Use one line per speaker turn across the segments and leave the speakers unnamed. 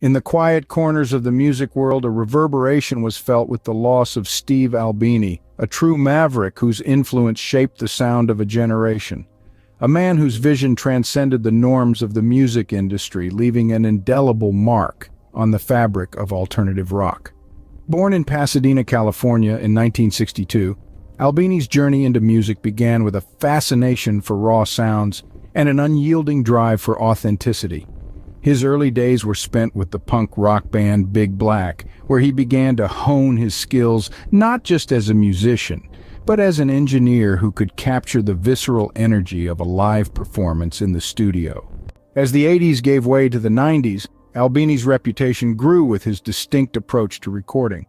In the quiet corners of the music world, a reverberation was felt with the loss of Steve Albini, a true maverick whose influence shaped the sound of a generation. A man whose vision transcended the norms of the music industry, leaving an indelible mark on the fabric of alternative rock. Born in Pasadena, California in 1962, Albini's journey into music began with a fascination for raw sounds and an unyielding drive for authenticity. His early days were spent with the punk rock band Big Black, where he began to hone his skills not just as a musician, but as an engineer who could capture the visceral energy of a live performance in the studio. As the 80s gave way to the 90s, Albini's reputation grew with his distinct approach to recording.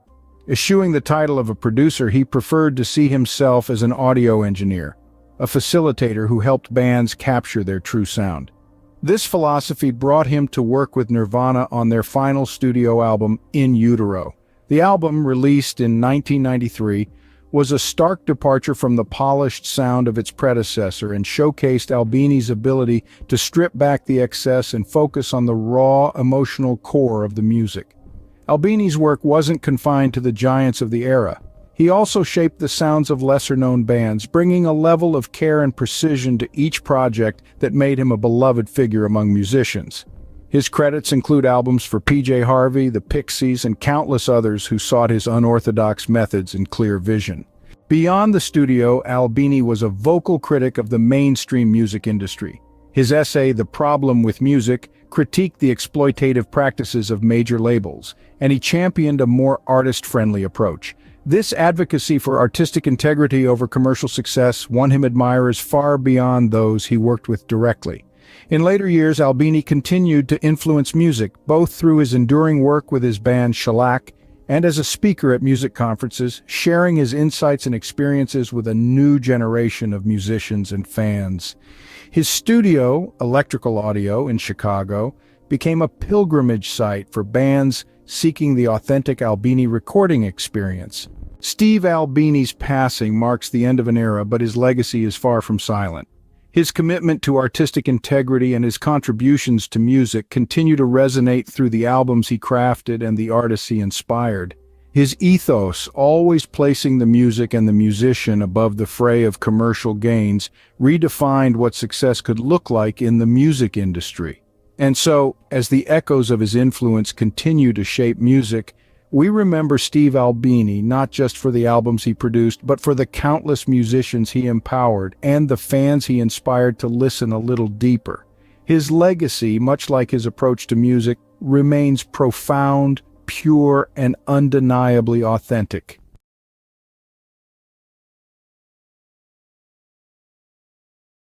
Eschewing the title of a producer, he preferred to see himself as an audio engineer, a facilitator who helped bands capture their true sound. This philosophy brought him to work with Nirvana on their final studio album, In Utero. The album, released in 1993, was a stark departure from the polished sound of its predecessor and showcased Albini's ability to strip back the excess and focus on the raw, emotional core of the music. Albini's work wasn't confined to the giants of the era. He also shaped the sounds of lesser-known bands, bringing a level of care and precision to each project that made him a beloved figure among musicians. His credits include albums for PJ Harvey, the Pixies, and countless others who sought his unorthodox methods and clear vision. Beyond the studio, Albini was a vocal critic of the mainstream music industry. His essay, The Problem with Music, critiqued the exploitative practices of major labels, and he championed a more artist-friendly approach. This advocacy for artistic integrity over commercial success won him admirers far beyond those he worked with directly. In later years, Albini continued to influence music, both through his enduring work with his band Shellac and as a speaker at music conferences, sharing his insights and experiences with a new generation of musicians and fans. His studio, Electrical Audio in Chicago, became a pilgrimage site for bands seeking the authentic Albini recording experience. Steve Albini's passing marks the end of an era, but his legacy is far from silent. His commitment to artistic integrity and his contributions to music continue to resonate through the albums he crafted and the artists he inspired. His ethos, always placing the music and the musician above the fray of commercial gains, redefined what success could look like in the music industry. And so, as the echoes of his influence continue to shape music, we remember Steve Albini not just for the albums he produced, but for the countless musicians he empowered and the fans he inspired to listen a little deeper. His legacy, much like his approach to music, remains profound, pure, and undeniably authentic.